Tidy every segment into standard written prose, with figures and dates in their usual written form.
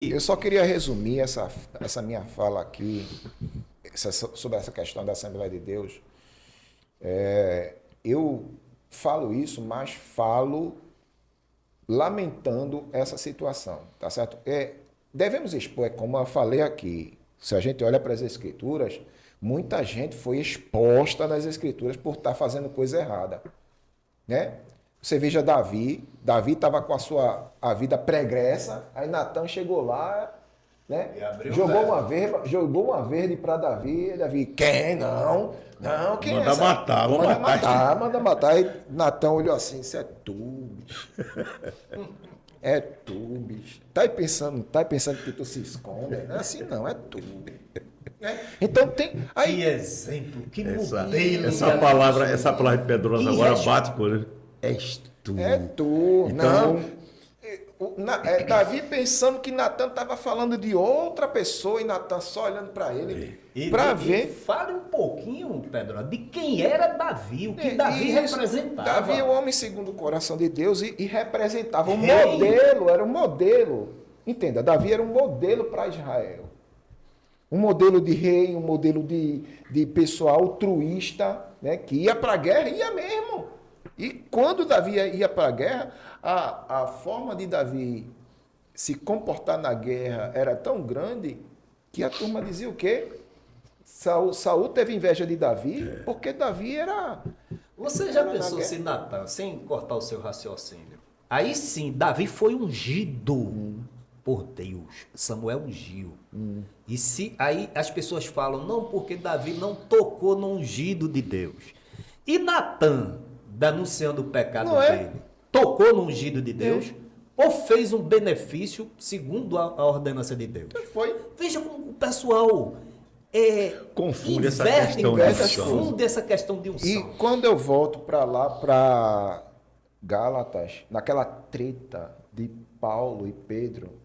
Eu só queria resumir essa minha fala aqui sobre essa questão da Assembleia de Deus. Eu falo isso, mas falo lamentando essa situação, tá certo? Devemos expor, como eu falei aqui, se a gente olha para as Escrituras, muita gente foi exposta nas Escrituras por estar fazendo coisa errada, né? Você veja Davi estava com a vida pregressa, aí Natan chegou lá, né? Jogou uma verde para Davi, quem? Não, quem Manda é essa? matar, vamos matar. Manda matar. Aí Natan olhou assim, isso é tu, bicho. É tu, bicho. Tá aí pensando que tu se esconde? Não é assim não, é tu. Então tem. Aí, Que exemplo, que modelo. Essa palavra de Pedrosa agora bate por ele. És tu. é tu. Então, Davi pensando que Natan estava falando de outra pessoa e Natan só olhando para ele para ver. Fale um pouquinho, Pedro, de quem era Davi, o que Davi representava. Davi é o homem segundo o coração de Deus e representava um Rei. modelo, era um modelo. Entenda, Davi era um modelo para Israel. Um modelo de rei, um modelo de pessoa altruísta, né, que ia para a guerra, ia mesmo. E quando Davi ia para a guerra, a forma de Davi se comportar na guerra era tão grande que a turma dizia o quê? Saul teve inveja de Davi porque Davi era... Você já pensou se Natan, sem cortar o seu raciocínio, aí sim, Davi foi ungido por Deus, Samuel ungiu. E se aí as pessoas falam, não, porque Davi não tocou no ungido de Deus. E Natan, denunciando o pecado dele, tocou no ungido de Deus ou fez um benefício segundo a ordenança de Deus? Foi. Veja como o pessoal confunde essa inverte, questão de unção. confunde essa questão de unção. E quando eu volto para lá, para Gálatas, naquela treta de Paulo e Pedro,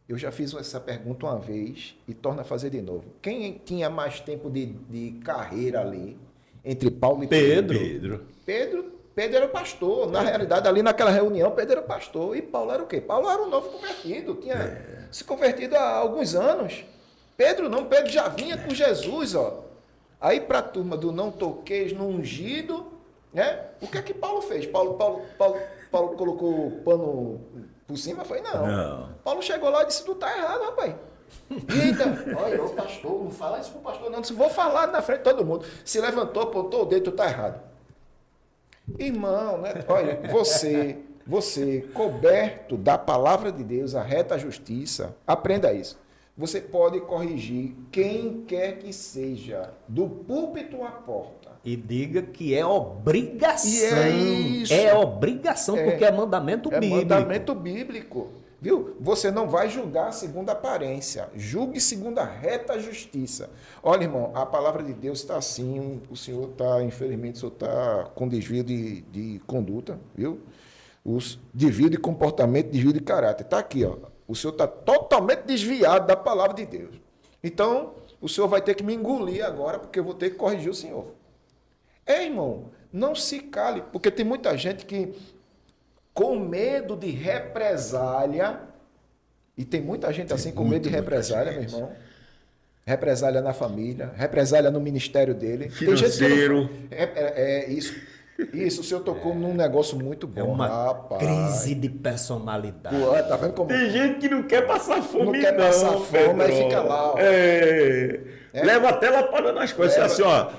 eu já fiz essa pergunta uma vez e torno a fazer de novo. Quem tinha mais tempo de carreira ali entre Paulo e Pedro? Pedro era o pastor. Na realidade, ali naquela reunião, Pedro era o pastor. E Paulo era o quê? Paulo era um novo convertido. Tinha se convertido há alguns anos. Pedro não, Pedro já vinha com Jesus, ó. Aí para a turma do não toqueis no ungido, né? O que é que Paulo fez? Paulo colocou o pano por cima? Foi não. Paulo chegou lá e disse, tu tá errado, rapaz. Eita, olha, ô pastor, não fala isso pro pastor não. Disse, vou falar na frente de todo mundo. Se levantou, apontou o dedo, tu tá errado. Irmão, né? Olha, você coberto da palavra de Deus, a reta justiça, aprenda isso. Você pode corrigir quem quer que seja, do púlpito à porta. E diga que é obrigação. E é isso. É obrigação, porque é mandamento bíblico. É mandamento bíblico. Viu? Você não vai julgar segundo a aparência. Julgue segundo a reta justiça. Olha, irmão, a palavra de Deus está assim. O senhor está, infelizmente, o senhor está com desvio de conduta, viu? Desvio de comportamento, desvio de caráter. Está aqui, ó. O senhor está totalmente desviado da palavra de Deus. Então, o senhor vai ter que me engolir agora, porque eu vou ter que corrigir o senhor. Irmão, não se cale, porque tem muita gente que, com medo de represália, e tem muita gente assim com medo de represália, meu irmão. Represália na família, represália no ministério dele. Financeiro. Isso, o senhor tocou num negócio muito bom, É uma rapaz. crise de personalidade. Pô, tá vendo como... Tem gente que não quer passar fome, Não quer passar fome, aí fica lá, ó. Leva até lapada nas costas. Assim, ó,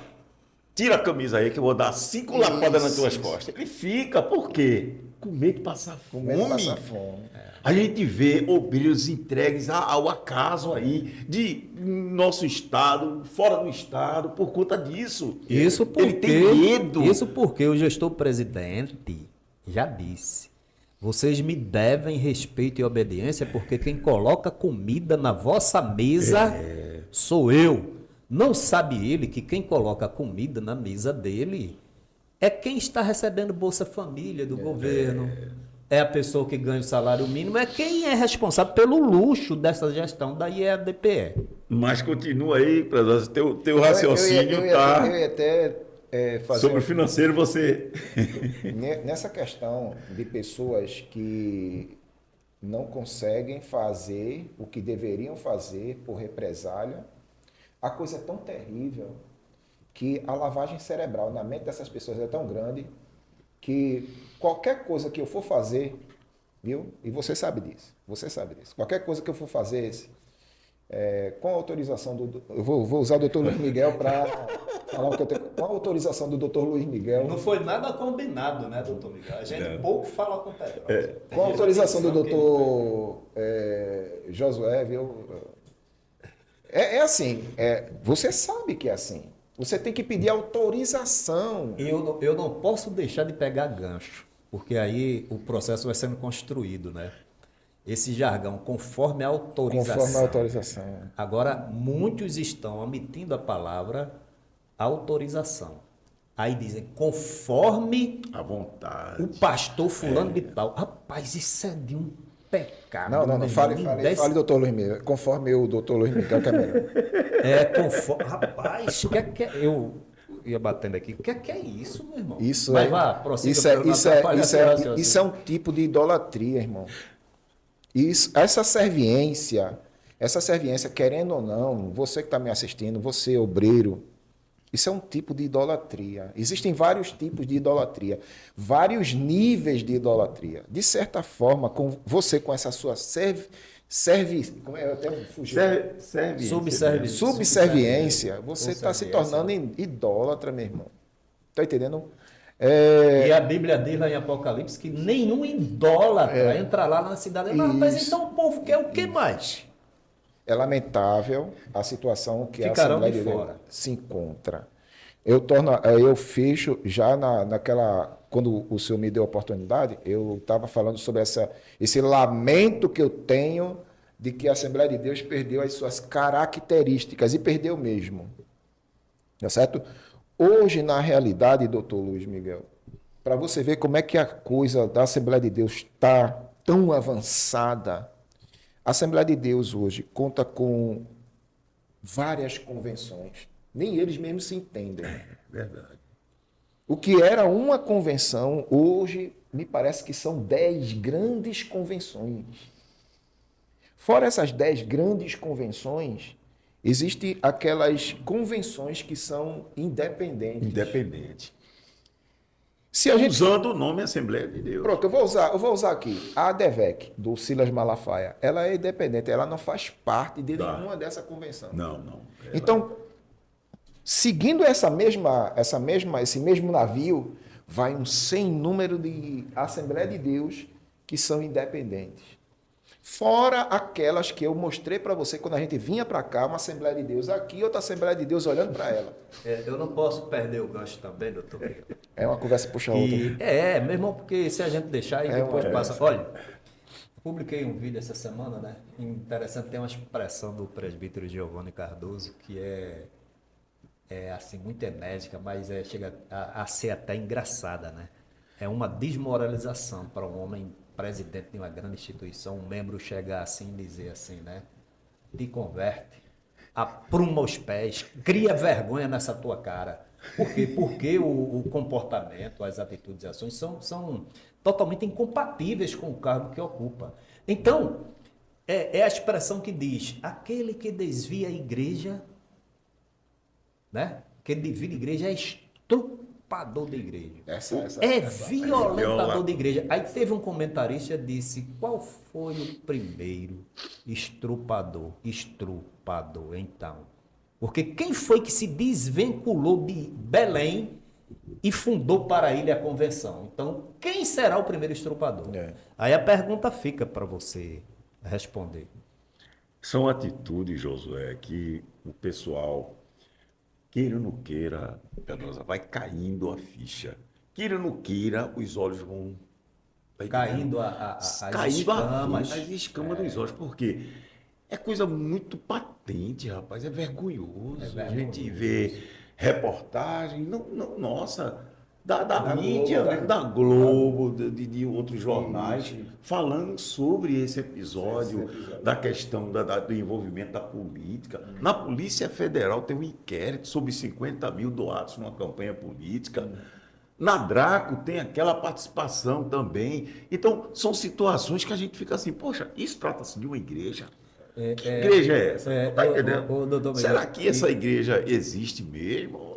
tira a camisa aí que eu vou dar 5 lapadas nas tuas costas. Ele fica, por quê? Com medo de passar fome. Com medo de passar fome. A gente vê obreiros entregues ao acaso aí, de nosso estado, fora do estado, por conta disso. Ele tem medo. Isso porque o gestor presidente já disse. Vocês me devem respeito e obediência, porque quem coloca comida na vossa mesa sou eu. Não sabe ele que quem coloca comida na mesa dele é quem está recebendo Bolsa Família do governo. É a pessoa que ganha o salário mínimo, é quem é responsável pelo luxo dessa gestão da IEDPE. Mas continua aí, Pedrosa, teu raciocínio está... Eu ia até fazer... Sobre o financeiro, você... Nessa questão de pessoas que não conseguem fazer o que deveriam fazer por represália. A coisa é tão terrível que a lavagem cerebral na mente dessas pessoas é tão grande que qualquer coisa que eu for fazer, viu? E você sabe disso, qualquer coisa que eu for fazer, com a autorização do... Eu vou usar o doutor Luiz Miguel para falar o que eu tenho. Com a autorização do doutor Luiz Miguel... Não foi nada combinado, né, doutor Miguel? A gente pouco fala com o Pedro. Com a autorização do doutor Josué, viu? É assim, você sabe que é assim. Você tem que pedir autorização. Eu não posso deixar de pegar gancho, porque aí o processo vai sendo construído, né? Esse jargão, conforme a autorização. Conforme a autorização. Agora, muitos estão omitindo a palavra autorização. Aí dizem, conforme à vontade. o pastor fulano de tal. Rapaz, isso é de um pecado. Não. Fale, doutor Luiz Miguel. Conforme o doutor Luiz Miguel, que é melhor. Conforme... Rapaz, o que é... Eu ia batendo aqui. O que é isso, meu irmão? Isso Mas vá, prossiga. Isso é um tipo de idolatria, irmão. Essa serviência, querendo ou não, você que está me assistindo, você obreiro, isso é um tipo de idolatria. Existem vários tipos de idolatria, vários níveis de idolatria. De certa forma, com essa sua subserviência, você está se tornando idólatra, meu irmão. Está entendendo? E a Bíblia diz lá em Apocalipse que nenhum idólatra entra lá na cidade. Mas então o povo quer o que mais? É lamentável a situação que Ficarão a Assembleia de de fora. Deus se encontra. Eu fecho já naquela... Quando o senhor me deu a oportunidade, eu estava falando sobre esse lamento que eu tenho de que a Assembleia de Deus perdeu as suas características, e perdeu mesmo. Tá certo? Hoje, na realidade, doutor Luiz Miguel, para você ver como é que a coisa da Assembleia de Deus está tão avançada, a Assembleia de Deus hoje conta com várias convenções. Nem eles mesmos se entendem. Verdade. O que era uma convenção, hoje me parece que são 10 grandes convenções. Fora essas 10 grandes convenções, existem aquelas convenções que são independentes. Independente. Usando o nome Assembleia de Deus. Pronto, eu vou usar aqui. A ADVEC, do Silas Malafaia, ela é independente, ela não faz parte de nenhuma dessa convenção. Não. Então, seguindo esse mesmo navio, vai um sem número de Assembleia de Deus que são independentes. Fora aquelas que eu mostrei para você quando a gente vinha para cá, uma Assembleia de Deus aqui, outra Assembleia de Deus olhando para ela. Eu não posso perder o gancho também, doutor Miguel. É uma conversa puxa outra. Meu irmão, porque se a gente deixar e depois passa... Olha, publiquei um vídeo essa semana, né? Interessante, tem uma expressão do presbítero Giovanni Cardoso que é assim, muito enérgica, mas chega a ser até engraçada, né? É uma desmoralização para um homem presidente de uma grande instituição, um membro chegar assim e dizer assim, né? Te converte, apruma os pés, cria vergonha nessa tua cara. Por quê? Porque o comportamento, as atitudes e ações são totalmente incompatíveis com o cargo que ocupa. Então, é a expressão que diz, aquele que desvia a igreja, né? Que divide a igreja é estrupador da igreja. Violentador da igreja. Aí teve um comentarista que disse, qual foi o primeiro estrupador, então? Porque quem foi que se desvinculou de Belém e fundou para ele a convenção? Então, quem será o primeiro estrupador? Aí a pergunta fica para você responder. São atitudes, Josué, que o pessoal... Queira ou não queira, Pedrosa, vai caindo a ficha. Queira ou não queira, os olhos vão... Caindo as escamas. As escamas dos olhos. Por quê? É coisa muito patente, rapaz. É vergonhoso. A gente vê reportagem, nossa, da mídia, Globo, da Globo, de outros jornais, falando sobre esse episódio, da questão do envolvimento da política. Na Polícia Federal tem um inquérito sobre 50 mil doados numa campanha política. Na Draco tem aquela participação também. Então, são situações que a gente fica assim, poxa, isso trata-se de uma igreja. Que igreja é essa? Tá entendendo? Doutor Será Miguel, que essa igreja existe mesmo?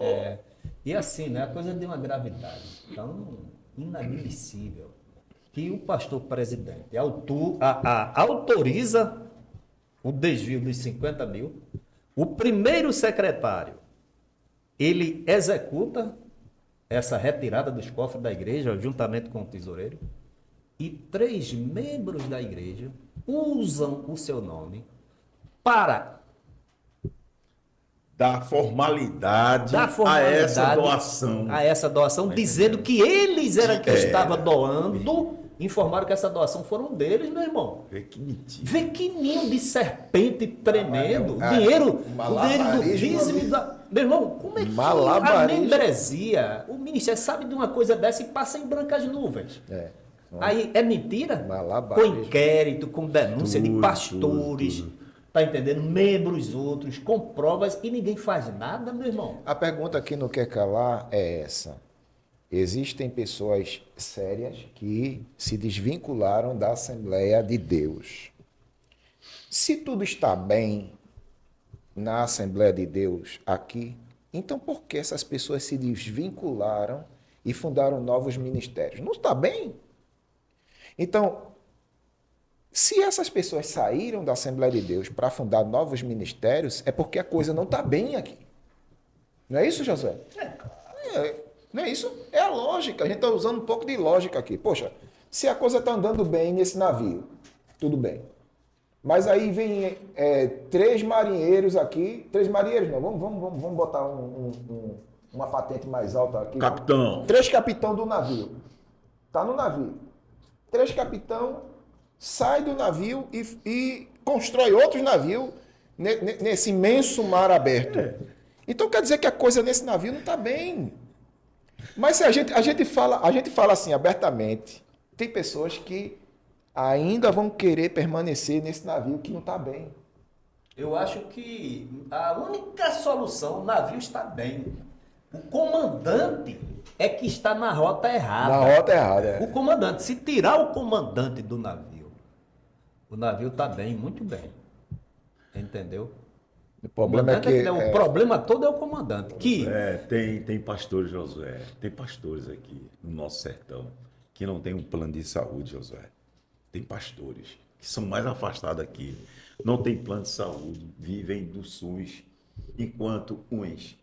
E assim, né, a coisa de uma gravidade tão inadmissível que o pastor presidente autoriza o desvio dos 50 mil, o primeiro secretário, ele executa essa retirada dos cofres da igreja, juntamente com o tesoureiro, e 3 membros da igreja usam o seu nome para Dar formalidade, a essa doação. Dizendo que eles eram que estavam doando, informaram que essa doação foram deles, meu irmão. Vê que mentira. Vê que ninho de serpente tremendo. Dinheiro do dízimo da... Meu irmão, como é que a membresia, o ministério sabe de uma coisa dessa e passa em brancas nuvens? Aí é mentira? Com inquérito, com denúncia de pastores... Tá entendendo? Membros outros, com provas, e ninguém faz nada, meu irmão. A pergunta que não quer calar é essa. Existem pessoas sérias que se desvincularam da Assembleia de Deus. Se tudo está bem na Assembleia de Deus aqui, então por que essas pessoas se desvincularam e fundaram novos ministérios? Não está bem? Então, se essas pessoas saíram da Assembleia de Deus para fundar novos ministérios, é porque a coisa não está bem aqui. Não é isso, Josué? Não é isso? É a lógica. A gente está usando um pouco de lógica aqui. Poxa, se a coisa está andando bem nesse navio, tudo bem. Mas aí vem 3 marinheiros aqui. 3 marinheiros não, vamos botar uma patente mais alta aqui. Capitão. 3 capitão do navio. Está no navio. 3 capitão sai do navio e constrói outro navio nesse imenso mar aberto. Então quer dizer que a coisa nesse navio não está bem. Mas se a gente fala assim abertamente, tem pessoas que ainda vão querer permanecer nesse navio que não está bem. Eu acho que a única solução, o navio está bem. O comandante é que está na rota errada. Na rota errada. O comandante, se tirar o comandante do navio, o navio está bem, muito bem. Entendeu? O problema é que... O problema todo é o comandante. Tem pastores, Josué. Tem pastores aqui no nosso sertão que não tem um plano de saúde, Josué. Tem pastores que são mais afastados aqui. Não tem plano de saúde, vivem do SUS, enquanto uns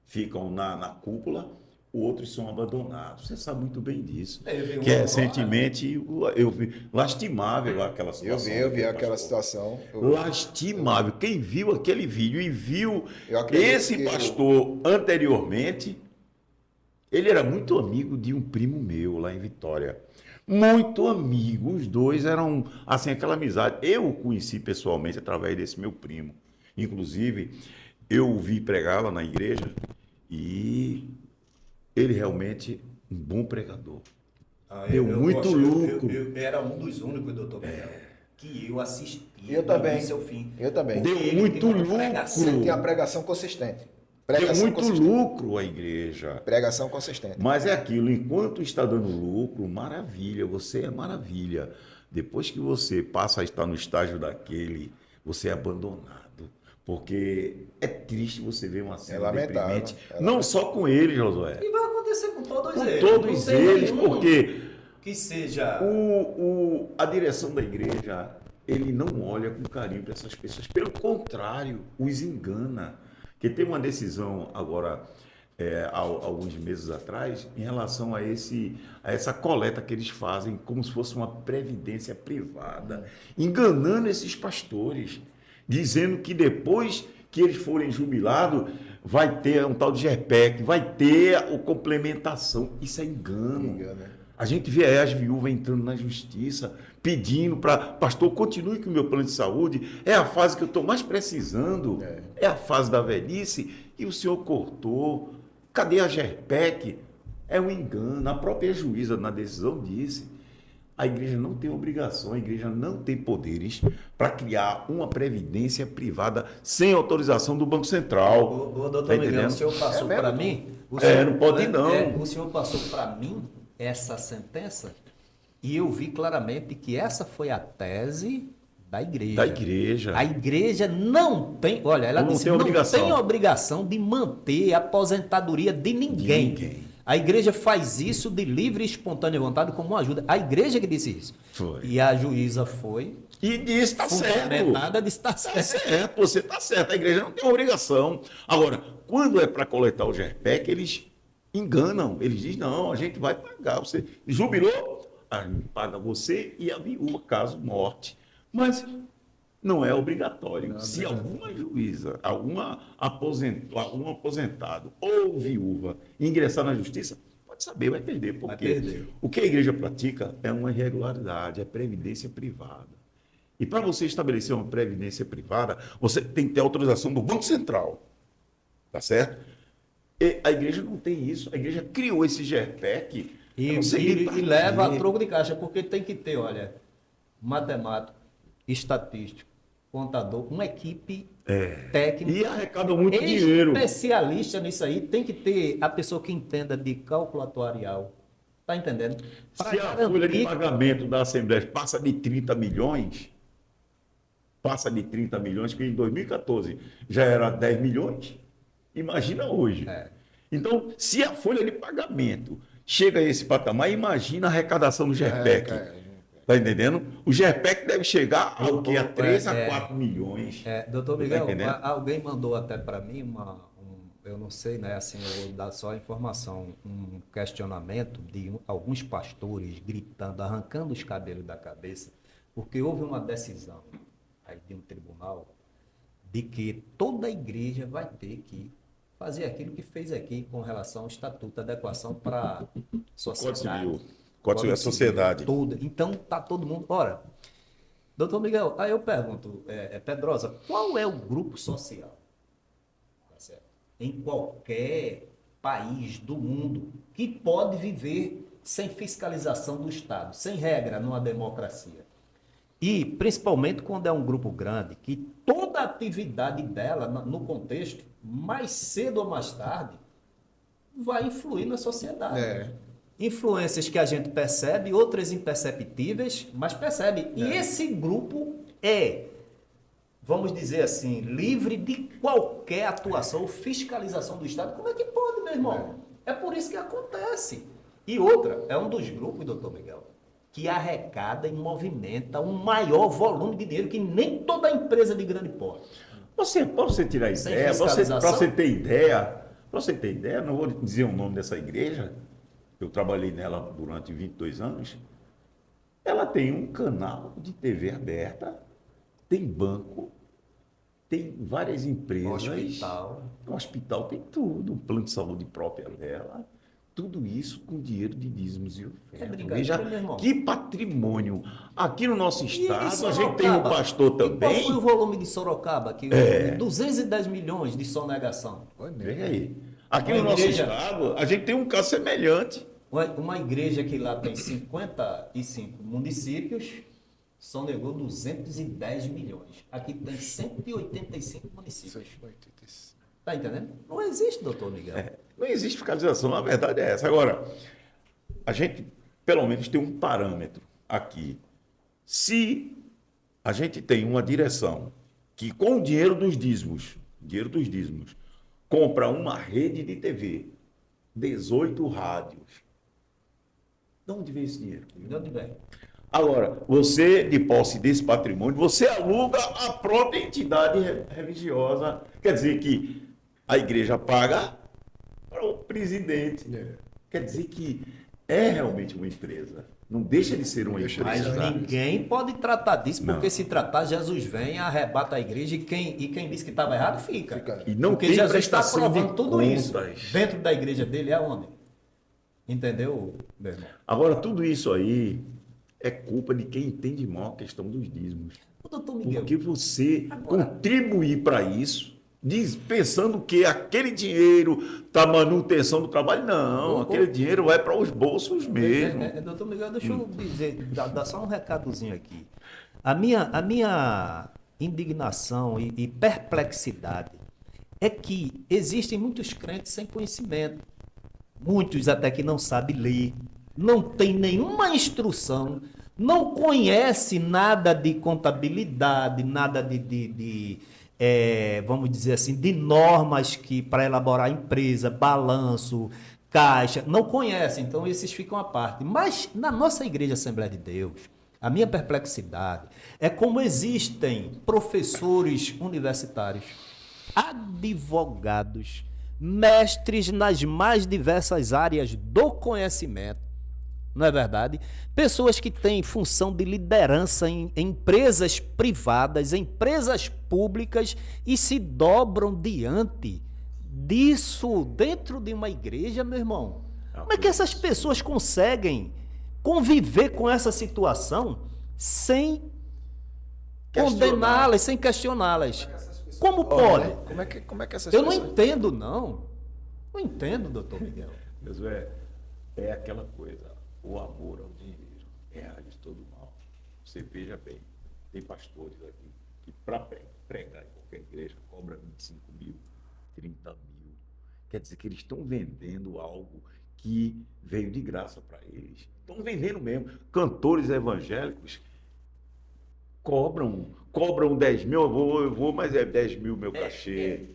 ficam na cúpula, outros são abandonados. Você sabe muito bem disso. Que recentemente eu vi lastimável aquela situação. Eu vi aquela situação. Lastimável. Quem viu aquele vídeo e viu esse pastor anteriormente, ele era muito amigo de um primo meu lá em Vitória. Muito amigo. Os dois eram, assim, aquela amizade. Eu o conheci pessoalmente através desse meu primo. Inclusive, eu o vi pregar lá na igreja e... ele realmente um bom pregador. Deu muito lucro. Eu era um dos únicos, doutor Miguel, que eu assisti. Eu também. Seu fim. Eu também. Deu muito lucro. Tem a pregação consistente. Deu muito lucro à igreja. Pregação consistente. Mas é aquilo, enquanto está dando lucro, maravilha, você é maravilha. Depois que você passa a estar no estágio daquele, você é abandonado. Porque é triste você ver uma cena deprimente. Não só com ele, Josué. E vai acontecer com todos eles. Com todos eles, porque que seja a direção da igreja, ele não olha com carinho para essas pessoas. Pelo contrário, os engana. Porque tem uma decisão agora, há alguns meses atrás, em relação a essa coleta que eles fazem como se fosse uma previdência privada, enganando esses pastores, dizendo que depois que eles forem jubilados, vai ter um tal de GEPEC, vai ter a complementação. Isso é engano. A gente vê aí as viúvas entrando na justiça, pedindo para, pastor, continue com o meu plano de saúde, é a fase que eu estou mais precisando, é a fase da velhice, e o senhor cortou. Cadê a GEPEC? É um engano. A própria juíza, na decisão, disse: a igreja não tem obrigação, a igreja não tem poderes para criar uma previdência privada sem autorização do Banco Central. Doutor Miguel, o senhor passou para mim Não pode não. O senhor passou para mim essa sentença e eu vi claramente que essa foi a tese da igreja. Da igreja. A igreja não tem, olha, ela disse, não tem obrigação de manter a aposentadoria de ninguém. A igreja faz isso de livre e espontânea vontade como uma ajuda. A igreja que disse isso. Foi. E a juíza foi... E disse, está certo. Nada disse, está certo. Você está certo. A igreja não tem obrigação. Agora, quando é para coletar o GERPEC, eles enganam. Eles dizem, não, a gente vai pagar. Você jubilou, a gente paga você e a viúva, caso morte. Mas não é obrigatório. Se alguma juíza, algum aposentado ou viúva ingressar na justiça, pode saber, vai perder. Porque o que a igreja pratica é uma irregularidade, é previdência privada. E para você estabelecer uma previdência privada, você tem que ter autorização do Banco Central. Tá certo? E a igreja não tem isso. A igreja criou esse GERPEC e leva a troco de caixa, porque tem que ter, olha, matemático, estatístico, contador, uma equipe técnica. E arrecada muito dinheiro. Especialista nisso aí, tem que ter a pessoa que entenda de cálculo atuarial. Tá entendendo? Se a folha de pagamento da Assembleia passa de 30 milhões, que em 2014 já era 10 milhões, imagina hoje. Então, se a folha de pagamento chega a esse patamar, imagina a arrecadação do GERPEC. Tá entendendo? O GERPEC deve chegar ao que? A 3 a 4 milhões. Doutor Miguel, alguém mandou até para mim eu não sei, né? Assim, eu vou dar só a informação, um questionamento de alguns pastores gritando, arrancando os cabelos da cabeça, porque houve uma decisão aí de um tribunal de que toda a igreja vai ter que fazer aquilo que fez aqui com relação ao Estatuto de Adequação para a sociedade. Código Civil, sociedade. Toda. Então, tá todo mundo... Ora, doutor Miguel, aí eu pergunto, Pedrosa, qual é o grupo social, tá certo, em qualquer país do mundo que pode viver sem fiscalização do Estado, sem regra numa democracia? E, principalmente, quando é um grupo grande, que toda a atividade dela, no contexto, mais cedo ou mais tarde, vai influir na sociedade. Influências que a gente percebe, outras imperceptíveis, mas percebe. E esse grupo vamos dizer assim, livre de qualquer atuação ou fiscalização do Estado. Como é que pode, meu irmão? É por isso que acontece. E outra, é um dos grupos, doutor Miguel, que arrecada e movimenta um maior volume de dinheiro que nem toda empresa de grande porte. Para você tirar ideia, para você ter ideia, não vou dizer o nome dessa igreja, eu trabalhei nela durante 22 anos, ela tem um canal de TV aberta, tem banco, tem várias empresas. Um hospital tem tudo, um plano de saúde própria dela. Tudo isso com dinheiro de dízimos e ofertas. Veja que patrimônio. Aqui no nosso estado, a gente tem um pastor também. Qual foi o volume de Sorocaba? 210 milhões de sonegação. Vem aí. Aqui no nosso estado, a gente tem um caso semelhante. Uma igreja que lá tem 55 municípios, sonegou 210 milhões. Aqui tem 185 municípios. Está entendendo? Não existe, doutor Miguel. Não existe fiscalização, a verdade é essa. Agora, a gente, pelo menos, tem um parâmetro aqui. Se a gente tem uma direção que, com o dinheiro dos dízimos, compra uma rede de TV, 18 rádios, de onde vem esse dinheiro? De onde vem? Agora, você, de posse desse patrimônio, você aluga a própria entidade religiosa. Quer dizer que a igreja paga para o presidente. Quer dizer que é realmente uma empresa. Não deixa de ser uma empresa. Mas ninguém pode tratar disso, porque se tratar, Jesus vem, arrebata a igreja e quem disse que estava errado fica. E não porque tem Jesus está prestação provando de tudo contas. isso. Dentro da igreja dele é onde? Entendeu, meu irmão? Agora, tudo isso aí é culpa de quem entende mal a questão dos dízimos. Doutor Miguel, porque você contribuir para isso, pensando que aquele dinheiro está manutenção do trabalho, não, aquele dinheiro vai para os bolsos mesmo. Doutor Miguel, deixa eu dizer, dar só um recadozinho aqui. A minha indignação e perplexidade é que existem muitos crentes sem conhecimento. muitos até que não sabem ler, não tem nenhuma instrução, não conhece nada de contabilidade, nada vamos dizer assim, de normas que para elaborar empresa, balanço, caixa, não conhece, então esses ficam à parte. Mas na nossa Igreja Assembleia de Deus, a minha perplexidade é como existem professores universitários, advogados, mestres nas mais diversas áreas do conhecimento, não é verdade? Pessoas que têm função de liderança em empresas privadas, em empresas públicas e se dobram diante disso dentro de uma igreja, meu irmão. Como é que essas pessoas conseguem conviver com essa situação sem condená-las, sem questioná-las? Como pode? Como é que essas Eu não pessoas... entendo, não. Não entendo, doutor Miguel. Josué, é aquela coisa, o amor ao dinheiro é a raiz de todo mal. Você veja bem, tem pastores aqui que para pregar em qualquer igreja cobra 25 mil, 30 mil. Quer dizer que eles estão vendendo algo que veio de graça para eles. Estão vendendo mesmo. Cantores evangélicos cobram 10 mil, eu vou, mas é 10 mil meu cachê.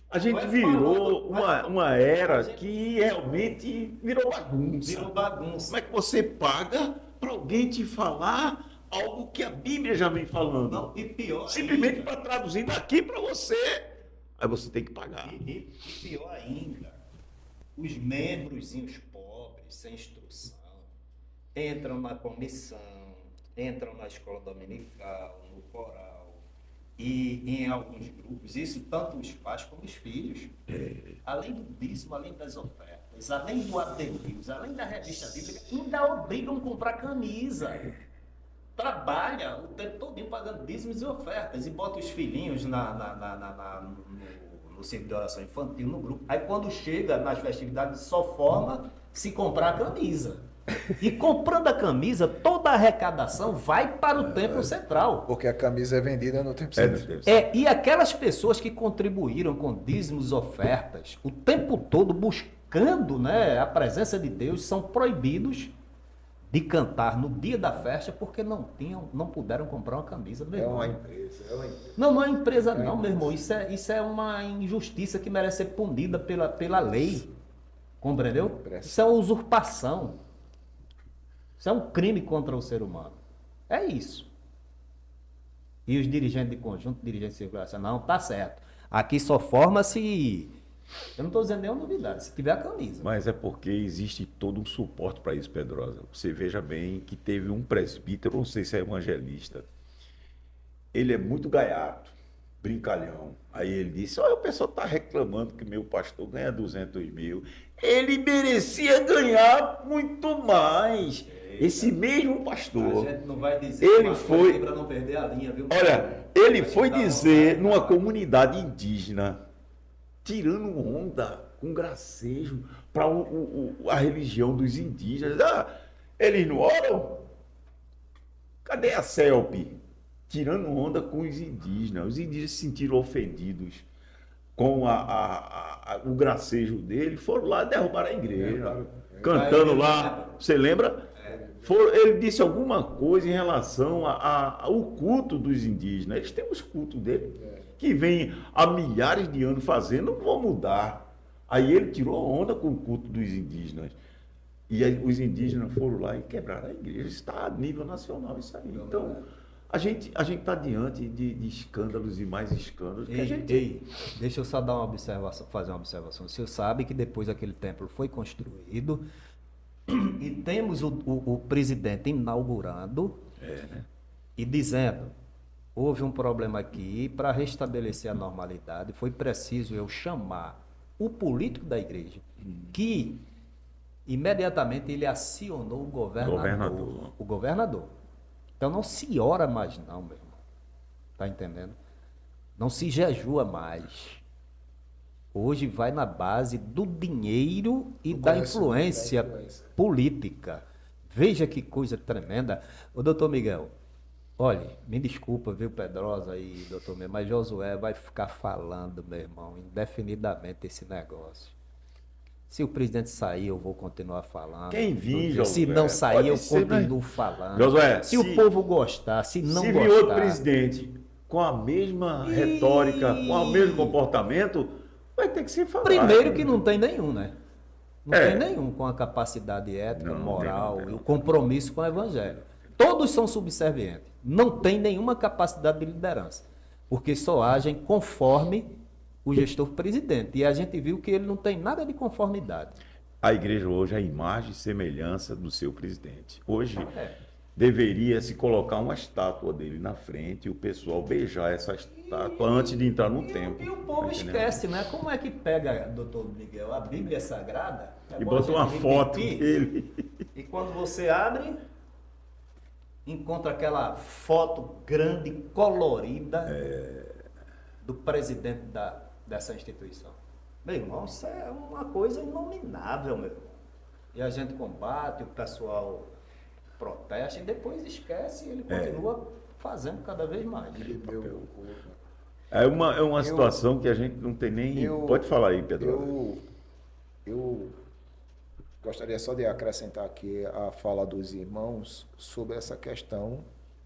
A gente virou uma era que realmente virou bagunça. Virou bagunça. Como é que você paga para alguém te falar algo que a Bíblia já vem falando? Não, e pior simplesmente ainda. para traduzir daqui para você. Aí você tem que pagar. E pior ainda, os membrozinhos pobres, sem instrução, entram na comissão, entram na escola dominical, no coral, e em alguns grupos, isso tanto os pais como os filhos, além do dízimo, além das ofertas, além do ADNews, além da revista bíblica, ainda obrigam a comprar camisa. Trabalha o tempo todo pagando dízimos e ofertas, e bota os filhinhos no centro de oração infantil, no grupo. Aí quando chega nas festividades, só forma se comprar a camisa. E comprando a camisa, toda a arrecadação vai para o templo central. Porque a camisa é vendida no tempo centro. E aquelas pessoas que contribuíram com dízimos, ofertas, o tempo todo buscando, né, a presença de Deus, são proibidos de cantar no dia da festa porque não puderam comprar uma camisa. Meu irmão. É uma empresa. Não é empresa não, meu irmão. Isso é uma injustiça que merece ser punida pela lei. Compreendeu? Isso é uma usurpação. Isso é um crime contra o ser humano. É isso. E os dirigentes de conjunto, dirigentes de circulação, não, tá certo. Aqui só forma-se... Eu não estou dizendo nenhuma novidade, se tiver a camisa. Mas é porque existe todo um suporte para isso, Pedrosa. Você veja bem que teve um presbítero, não sei se é evangelista, ele é muito gaiato, brincalhão. Aí ele disse, olha, o pessoal está reclamando que meu pastor ganha 200 mil. Ele merecia ganhar muito mais. Esse mesmo pastor, a gente não vai dizer ele foi, para não perder a linha, viu? olha, ele foi dizer numa comunidade indígena, tirando onda com gracejo para a religião dos indígenas. Ah, eles não oram? Cadê a CELP? Tirando onda com os indígenas. Os indígenas se sentiram ofendidos com o gracejo dele, foram lá derrubar a igreja, cantando lá. Você lembra? Ele disse alguma coisa em relação ao culto dos indígenas. Eles têm os cultos dele, que vem há milhares de anos fazendo, não vão mudar. Aí ele tirou onda com o culto dos indígenas. E aí, os indígenas foram lá e quebraram a igreja. Está a nível nacional isso aí. Então, a gente está diante de escândalos e mais escândalos. Deixa eu só dar uma observação, fazer uma observação. O senhor sabe que depois aquele templo foi construído e temos o presidente inaugurando e dizendo, houve um problema aqui, para restabelecer a normalidade, foi preciso eu chamar o político da igreja, que imediatamente ele acionou o governador. Então não se ora mais não, meu irmão. Tá entendendo? Não se jejua mais. Hoje vai na base do dinheiro e da influência política. Veja que coisa tremenda. Ô, doutor Miguel, olha, me desculpa, viu, Pedrosa e doutor Miguel, mas Josué vai ficar falando, meu irmão, indefinidamente esse negócio. Se o presidente sair, eu vou continuar falando. Quem vir, Se Josué, não sair, pode eu ser, continuo mas- falando. Josué, se o povo gostar, se não se gostar... vir outro presidente com a mesma retórica, com o mesmo comportamento, vai ter que se falar. Primeiro que não tem nenhum, né? Não É. tem nenhum com a capacidade ética, Não, moral não tem. e o compromisso com o evangelho. Todos são subservientes. Não tem nenhuma capacidade de liderança. Porque só agem conforme o gestor presidente. E a gente viu que ele não tem nada de conformidade. A igreja hoje é a imagem e semelhança do seu presidente. Hoje É. deveria se colocar uma estátua dele na frente e o pessoal beijar essa estátua antes de entrar no templo. E o povo Tá entendendo? esquece, né? Como é que pega, doutor Miguel, a Bíblia Sagrada E bom a bota uma gente foto repetir, dele. e quando você abre, encontra aquela foto grande, colorida do presidente dessa instituição. Meu irmão, isso é uma coisa inominável, meu irmão. E a gente combate, o pessoal protesta e depois esquece e ele continua fazendo cada vez mais. É uma situação que a gente não tem nem... Pode falar aí, Pedro. Eu gostaria só de acrescentar aqui a fala dos irmãos sobre essa questão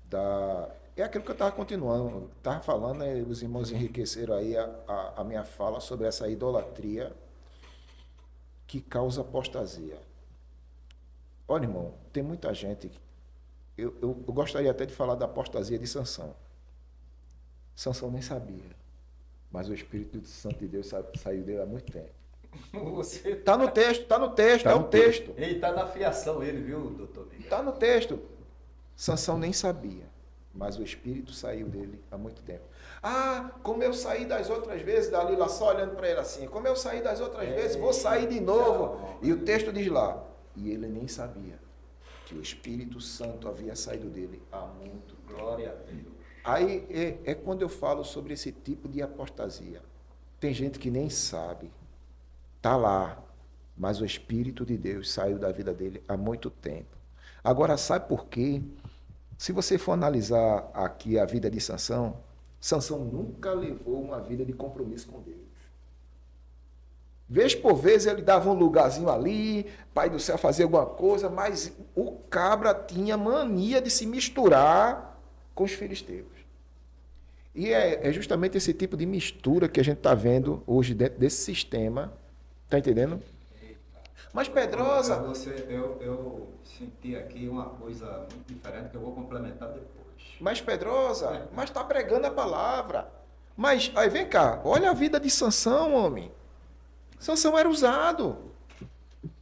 da... É aquilo que eu estava continuando, estava falando, né, os irmãos enriqueceram aí a minha fala sobre essa idolatria que causa apostasia. Olha, irmão, tem muita gente... Eu gostaria até de falar da apostasia de Sansão. Sansão nem sabia, mas o Espírito Santo de Deus saiu dele há muito tempo. Está no texto, é o texto. Ele está na fiação, ele, viu, doutor Miguel? Está no texto. Sansão nem sabia, mas o Espírito saiu dele há muito tempo. Ah, como eu saí das outras vezes, Dalila só olhando para ele assim, como eu saí das outras vezes, vou sair de novo. E o texto diz lá, e ele nem sabia que o Espírito Santo havia saído dele há muito tempo. Glória a Deus. Aí é quando eu falo sobre esse tipo de apostasia. Tem gente que nem sabe, está lá, mas o Espírito de Deus saiu da vida dele há muito tempo. Agora, sabe por quê? Se você for analisar aqui a vida de Sansão, Sansão nunca levou uma vida de compromisso com Deus. Vez por vez ele dava um lugarzinho ali, Pai do céu fazia alguma coisa, mas o cabra tinha mania de se misturar com os filisteus. E é justamente esse tipo de mistura que a gente está vendo hoje dentro desse sistema. Está entendendo? Mas Pedrosa... Eu senti aqui uma coisa muito diferente que eu vou complementar depois. Mas Pedrosa, mas está pregando a palavra. Mas, aí vem cá, olha a vida de Sansão, homem. Sansão era usado.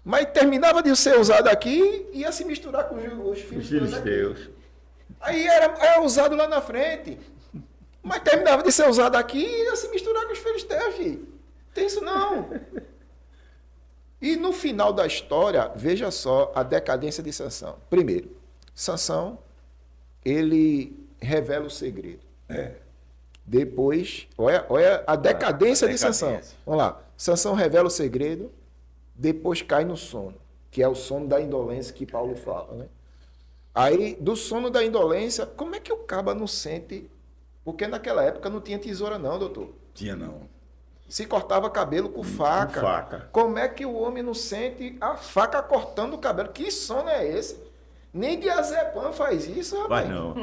Mas terminava de ser usado aqui e ia se misturar com os Os filisteus aqui. filisteus. Aí era usado lá na frente. Mas terminava de ser usado aqui e ia se misturar com os filisteus, filho. Tem isso não. E no final da história, veja só a decadência de Sansão. Primeiro, Sansão, ele revela o segredo. Depois, olha a decadência de Sansão. Vamos lá. Sansão revela o segredo, depois cai no sono, que é o sono da indolência que Paulo fala, né? Aí, do sono da indolência, como é que o caba não sente? Porque naquela época não tinha tesoura não, doutor. Tinha não. Se cortava cabelo com faca. Com faca. Como é que o homem não sente a faca cortando o cabelo? Que sono é esse? Nem Diazepam faz isso, rapaz. Vai não.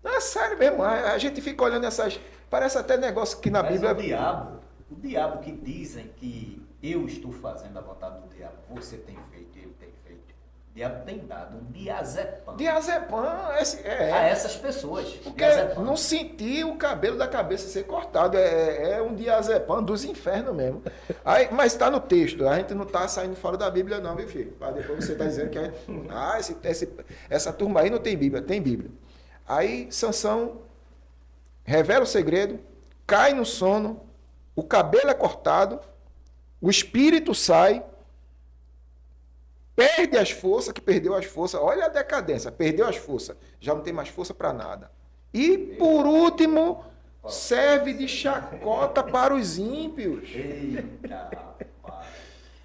Não, é sério mesmo. A gente fica olhando essas... Parece até negócio que na Mas Bíblia... o diabo que dizem que eu estou fazendo a vontade do diabo, você tem feito, ele tem feito. O diabo tem dado um diazepam Diazepam a essas pessoas. Porque Diazepam. não sentir o cabelo da cabeça ser cortado. É um diazepam dos infernos mesmo. Aí, mas está no texto. A gente não está saindo fora da Bíblia não, viu, filho? Para depois você está dizendo que essa turma aí não tem Bíblia. Tem Bíblia. Aí Sansão revela o segredo, cai no sono, o cabelo é cortado, o espírito sai, perde as forças, que perdeu as forças. Olha a decadência, perdeu as forças, já não tem mais força para nada. E, por último, serve de chacota para os ímpios. Eita, rapaz.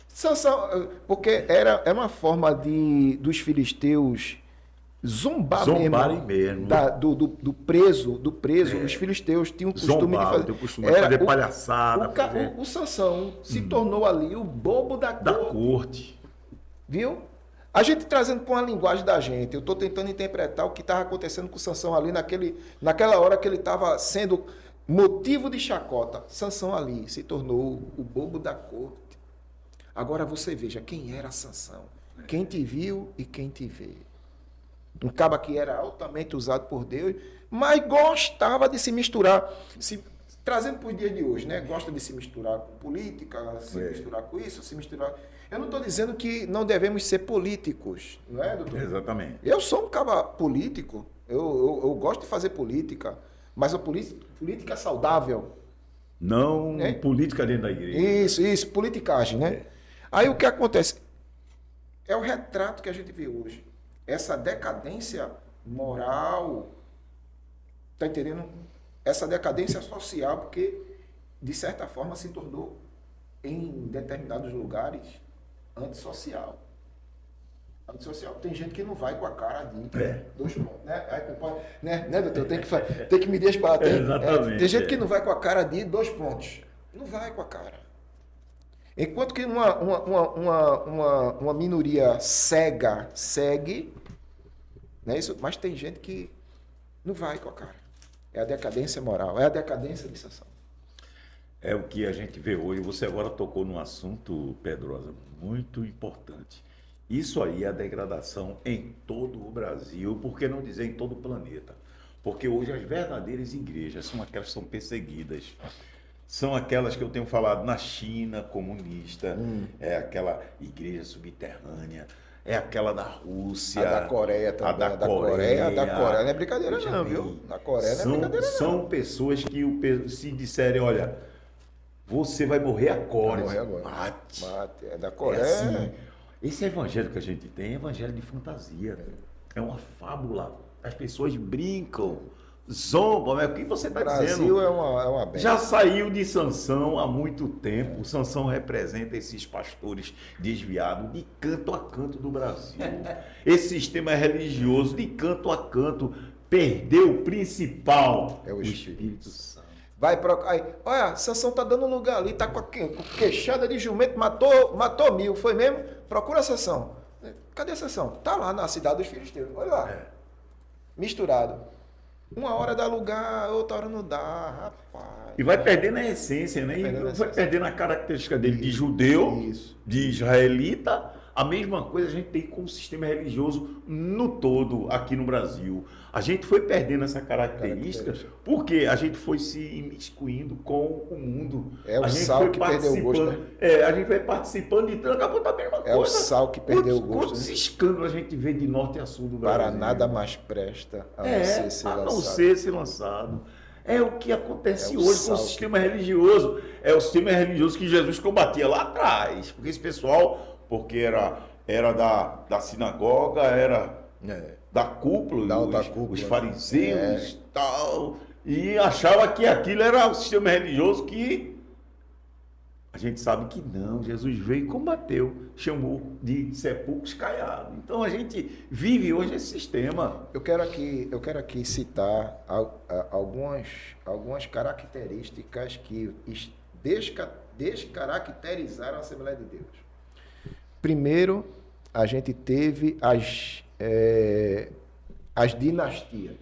Sansão, porque era uma forma dos filisteus Zombarem mesmo. Do preso, os filisteus tinham o costume de fazer. Fazer palhaçada. O Sansão se tornou ali o bobo da corte. Viu? A gente trazendo para uma linguagem da gente, eu estou tentando interpretar o que estava acontecendo com o Sansão ali naquela hora que ele estava sendo motivo de chacota. Sansão ali se tornou o bobo da corte. Agora você veja quem era Sansão. Quem te viu e quem te vê. Um caba que era altamente usado por Deus, mas gostava de se misturar. Trazendo para os dias de hoje, né? Gosta de se misturar com política, se misturar com isso, se misturar... Eu não estou dizendo que não devemos ser políticos, não é, doutor? Exatamente. Eu sou um caba político, eu gosto de fazer política, mas a política saudável. Não política dentro da igreja. Isso, politicagem, né? Aí o que acontece? É o retrato que a gente vê hoje. Essa decadência moral, tá entendendo? Essa decadência social, porque, de certa forma, se tornou, em determinados lugares, antissocial. Antissocial. Tem gente que não vai com a cara de dois pontos, né, doutor? Tem que medir as palavras. Exatamente. Tem gente que não vai com a cara de 2 pontos. Não vai com a cara. Enquanto que uma minoria cega segue, não é isso? Mas tem gente que não vai com a cara. É a decadência moral, é a decadência de Sansão. É o que a gente vê hoje. Você agora tocou num assunto, Pedrosa, muito importante. Isso aí é a degradação em todo o Brasil, por que não dizer em todo o planeta? Porque hoje as verdadeiras igrejas são aquelas que são perseguidas. São aquelas que eu tenho falado na China comunista, é aquela igreja subterrânea, é aquela da Rússia. A da Coreia também. A da Coreia não é brincadeira não, viu? Na Coreia não é brincadeira não. São pessoas que se disserem, olha, você vai morrer agora. Vai morrer agora. Mate. É da Coreia. É assim, esse evangelho que a gente tem é evangelho de fantasia. É uma fábula. As pessoas brincam, zombam. O que você está dizendo? O Brasil é uma benção. Já saiu de Sansão há muito tempo. Sansão representa esses pastores desviados de canto a canto do Brasil. Esse sistema religioso de canto a canto perdeu o principal. É o Espírito Santo. Vai aí, olha, Sansão tá dando lugar ali, tá com queixada de jumento, matou 1000, foi mesmo? Procura a Sansão. Cadê a Sansão? Tá lá na cidade dos filisteus, olha lá. Misturado. Uma hora dá lugar, outra hora não dá, rapaz. E vai perdendo a essência, né? Vai perdendo a característica dele de judeu, de israelita. A mesma coisa a gente tem com o sistema religioso no todo aqui no Brasil. A gente foi perdendo essa característica porque a gente foi se imiscuindo com o mundo. É o sal que perdeu o gosto, né? A gente vai participando e daqui a pouco tá a mesma coisa. É o sal que perdeu o gosto. Quantos escândalos a gente vê de norte a sul do Brasil? Para nada mais presta a não ser ser lançado. É o que acontece hoje com o sistema religioso. É o sistema religioso que Jesus combatia lá atrás. Porque esse pessoal, era da sinagoga, era da cúpula, os fariseus e tal, e achava que aquilo era o sistema religioso que a gente sabe que não. Jesus veio e combateu, chamou de sepulcros caiados. Então a gente vive hoje esse sistema. Eu quero aqui citar algumas características que descaracterizaram a Assembleia de Deus. Primeiro, a gente teve as dinastias.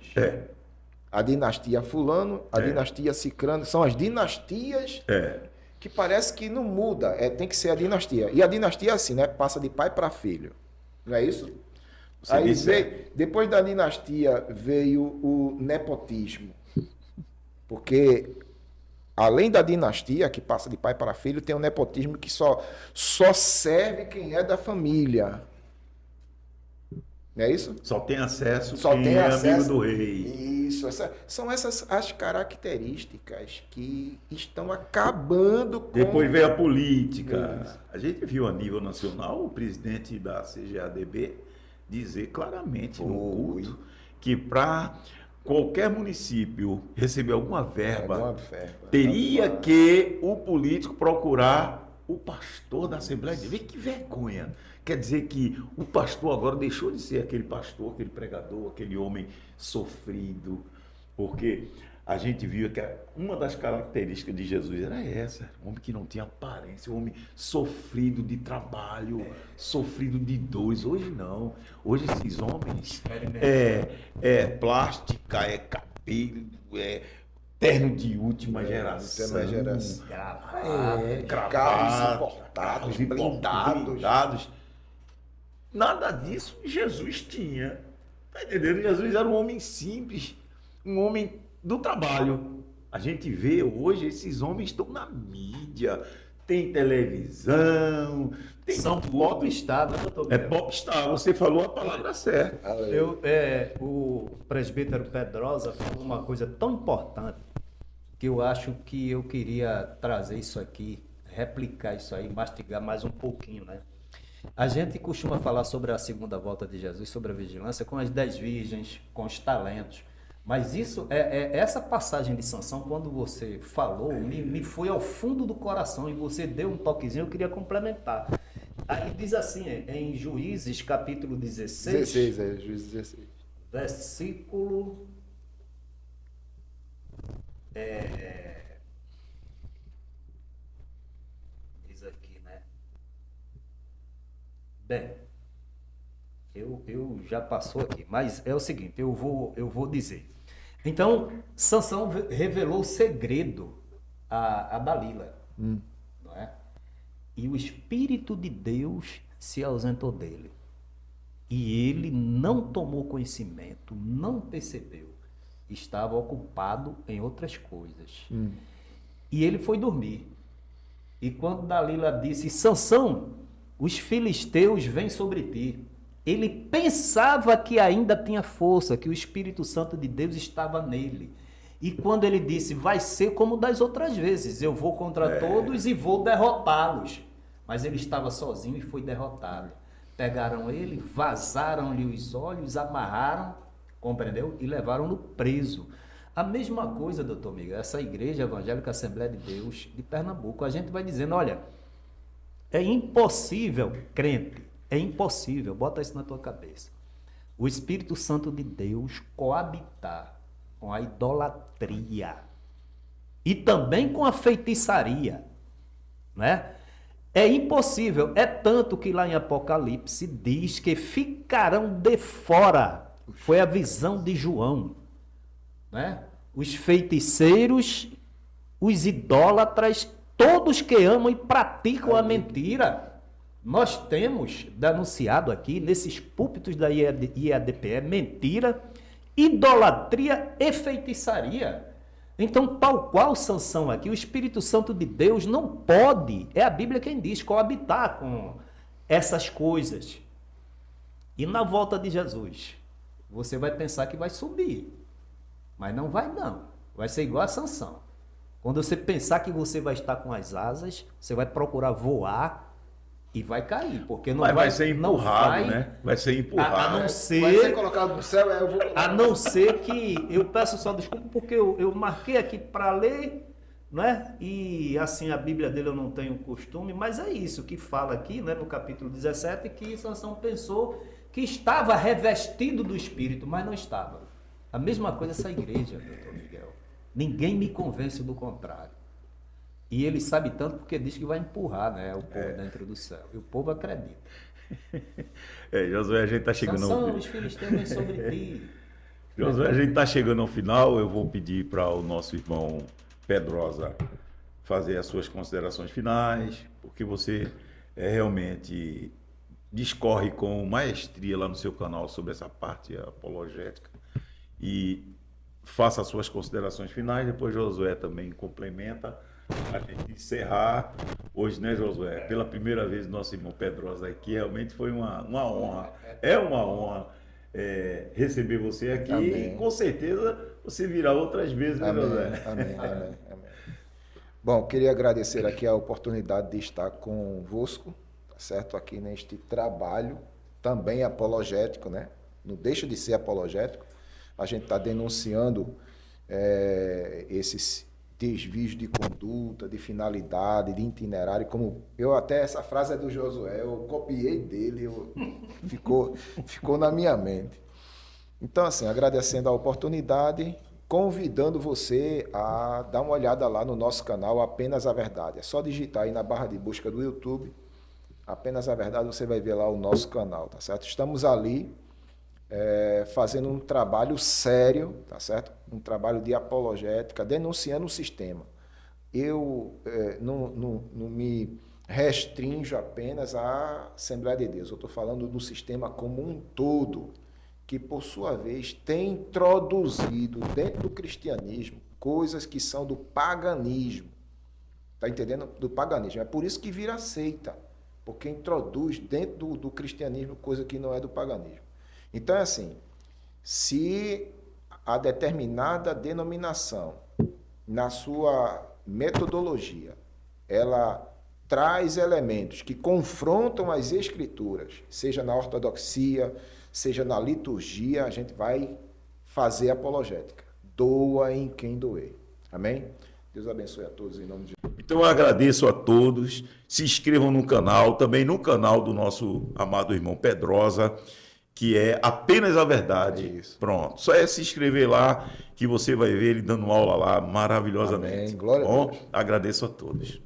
A dinastia fulano, a dinastia cicrano, são as dinastias que parece que não muda, tem que ser a dinastia. E a dinastia é assim, né? Passa de pai para filho. Não é isso? Aí depois da dinastia veio o nepotismo. Porque além da dinastia, que passa de pai para filho, tem o nepotismo que só serve quem é da família. Não é isso? Só tem acesso quem é amigo do rei. Isso. São essas as características que estão acabando com... Depois veio a política. Isso. A gente viu a nível nacional o presidente da CGADB dizer claramente no culto que para qualquer município receber alguma verba, teria que o político procurar o pastor da Assembleia de Deus. Vê que vergonha. Quer dizer que o pastor agora deixou de ser aquele pastor, aquele pregador, aquele homem sofrido, porque a gente viu que uma das características de Jesus era essa, um homem que não tinha aparência, um homem sofrido de trabalho, sofrido de dores. Hoje não. Hoje esses homens plástica, cabelo, terno de última geração. Carros importados, blindados. Nada disso Jesus tinha. Tá entendendo? Jesus era um homem simples, um homem do trabalho. A gente vê hoje, esses homens estão na mídia, tem televisão, tem São popstar, né, doutor? É popstar, você falou a palavra certa. O presbítero Pedrosa falou uma coisa tão importante que eu acho que eu queria trazer isso aqui, replicar isso aí, mastigar mais um pouquinho, né? A gente costuma falar sobre a segunda volta de Jesus, sobre a vigilância, com as 10 virgens, com os talentos. Mas isso, essa passagem de Sansão, quando você falou, me foi ao fundo do coração e você deu um toquezinho, eu queria complementar. Aí diz assim, em Juízes, capítulo 16. Juízes 16. Versículo... diz aqui, né? Bem, eu já passou aqui, mas é o seguinte, eu vou dizer. Então, Sansão revelou o segredo a Dalila, não é? E o Espírito de Deus se ausentou dele. E ele não tomou conhecimento, não percebeu. Estava ocupado em outras coisas. E ele foi dormir. E quando Dalila disse, Sansão, os filisteus vêm sobre ti. Ele pensava que ainda tinha força, que o Espírito Santo de Deus estava nele. E quando ele disse, vai ser como das outras vezes, eu vou contra todos e vou derrotá-los. Mas ele estava sozinho e foi derrotado. Pegaram ele, vazaram-lhe os olhos, amarraram, compreendeu? E levaram-no preso. A mesma coisa, doutor Miguel, essa igreja evangélica Assembleia de Deus de Pernambuco, a gente vai dizendo, olha, é impossível, crente, é impossível, bota isso na tua cabeça, o Espírito Santo de Deus coabitar com a idolatria e também com a feitiçaria, né? É impossível, é tanto que lá em Apocalipse diz que ficarão de fora, foi a visão de João, né? Os feiticeiros, os idólatras, todos que amam e praticam a mentira. Nós temos denunciado aqui, nesses púlpitos da IADPE, mentira, idolatria e feitiçaria. Então, tal qual Sansão aqui, o Espírito Santo de Deus não pode, é a Bíblia quem diz, coabitar com essas coisas. E na volta de Jesus, você vai pensar que vai subir, mas não vai não, vai ser igual a Sansão. Quando você pensar que você vai estar com as asas, você vai procurar voar e vai cair, porque não vai ser empurrado, né? Vai ser empurrado. A não ser, vai ser colocado no céu, eu vou... A não ser que, eu peço só desculpa, porque eu marquei aqui para ler, né? E assim, a Bíblia dele eu não tenho costume, mas é isso que fala aqui, né? No capítulo 17, que Sansão pensou que estava revestido do Espírito, mas não estava. A mesma coisa essa igreja, doutor Miguel. Ninguém me convence do contrário. E ele sabe tanto porque diz que vai empurrar, né, o povo dentro do céu. E o povo acredita. Josué, a gente está chegando Sansão, os filisteus vêm sobre ti. Josué, a gente está chegando ao final. Eu vou pedir para o nosso irmão Pedrosa fazer as suas considerações finais, porque você realmente discorre com maestria lá no seu canal sobre essa parte apologética. E faça as suas considerações finais, depois Josué também complementa. A gente encerrar hoje, né, Josué? Pela primeira vez, nosso irmão Pedrosa aqui, realmente foi uma honra. É uma honra receber você aqui. Amém. E com certeza você virá outras vezes, né, Josué? Amém. Bom, queria agradecer aqui a oportunidade de estar convosco, certo? Aqui neste trabalho, também apologético, né? Não deixa de ser apologético. A gente está denunciando esses desvios de conduta, de finalidade, de itinerário, como eu até, essa frase é do Josué, eu copiei dele, ficou na minha mente. Então, assim, agradecendo a oportunidade, convidando você a dar uma olhada lá no nosso canal Apenas a Verdade. É só digitar aí na barra de busca do YouTube, Apenas a Verdade, você vai ver lá o nosso canal, tá certo? Estamos ali fazendo um trabalho sério, tá certo? Um trabalho de apologética, denunciando o sistema. Eu não me restringo apenas à Assembleia de Deus, eu estou falando do sistema como um todo, que, por sua vez, tem introduzido dentro do cristianismo coisas que são do paganismo. Está entendendo? Do paganismo. É por isso que vira seita, porque introduz dentro do cristianismo coisa que não é do paganismo. Então, é assim, se a determinada denominação, na sua metodologia, ela traz elementos que confrontam as escrituras, seja na ortodoxia, seja na liturgia, a gente vai fazer apologética. Doa em quem doer. Amém? Deus abençoe a todos em nome de Jesus. Então eu agradeço a todos, se inscrevam no canal, também no canal do nosso amado irmão Pedrosa, que é Apenas a Verdade. Isso. Pronto, só é se inscrever lá que você vai ver ele dando aula lá maravilhosamente. Amém. Glória a Deus. Agradeço a todos.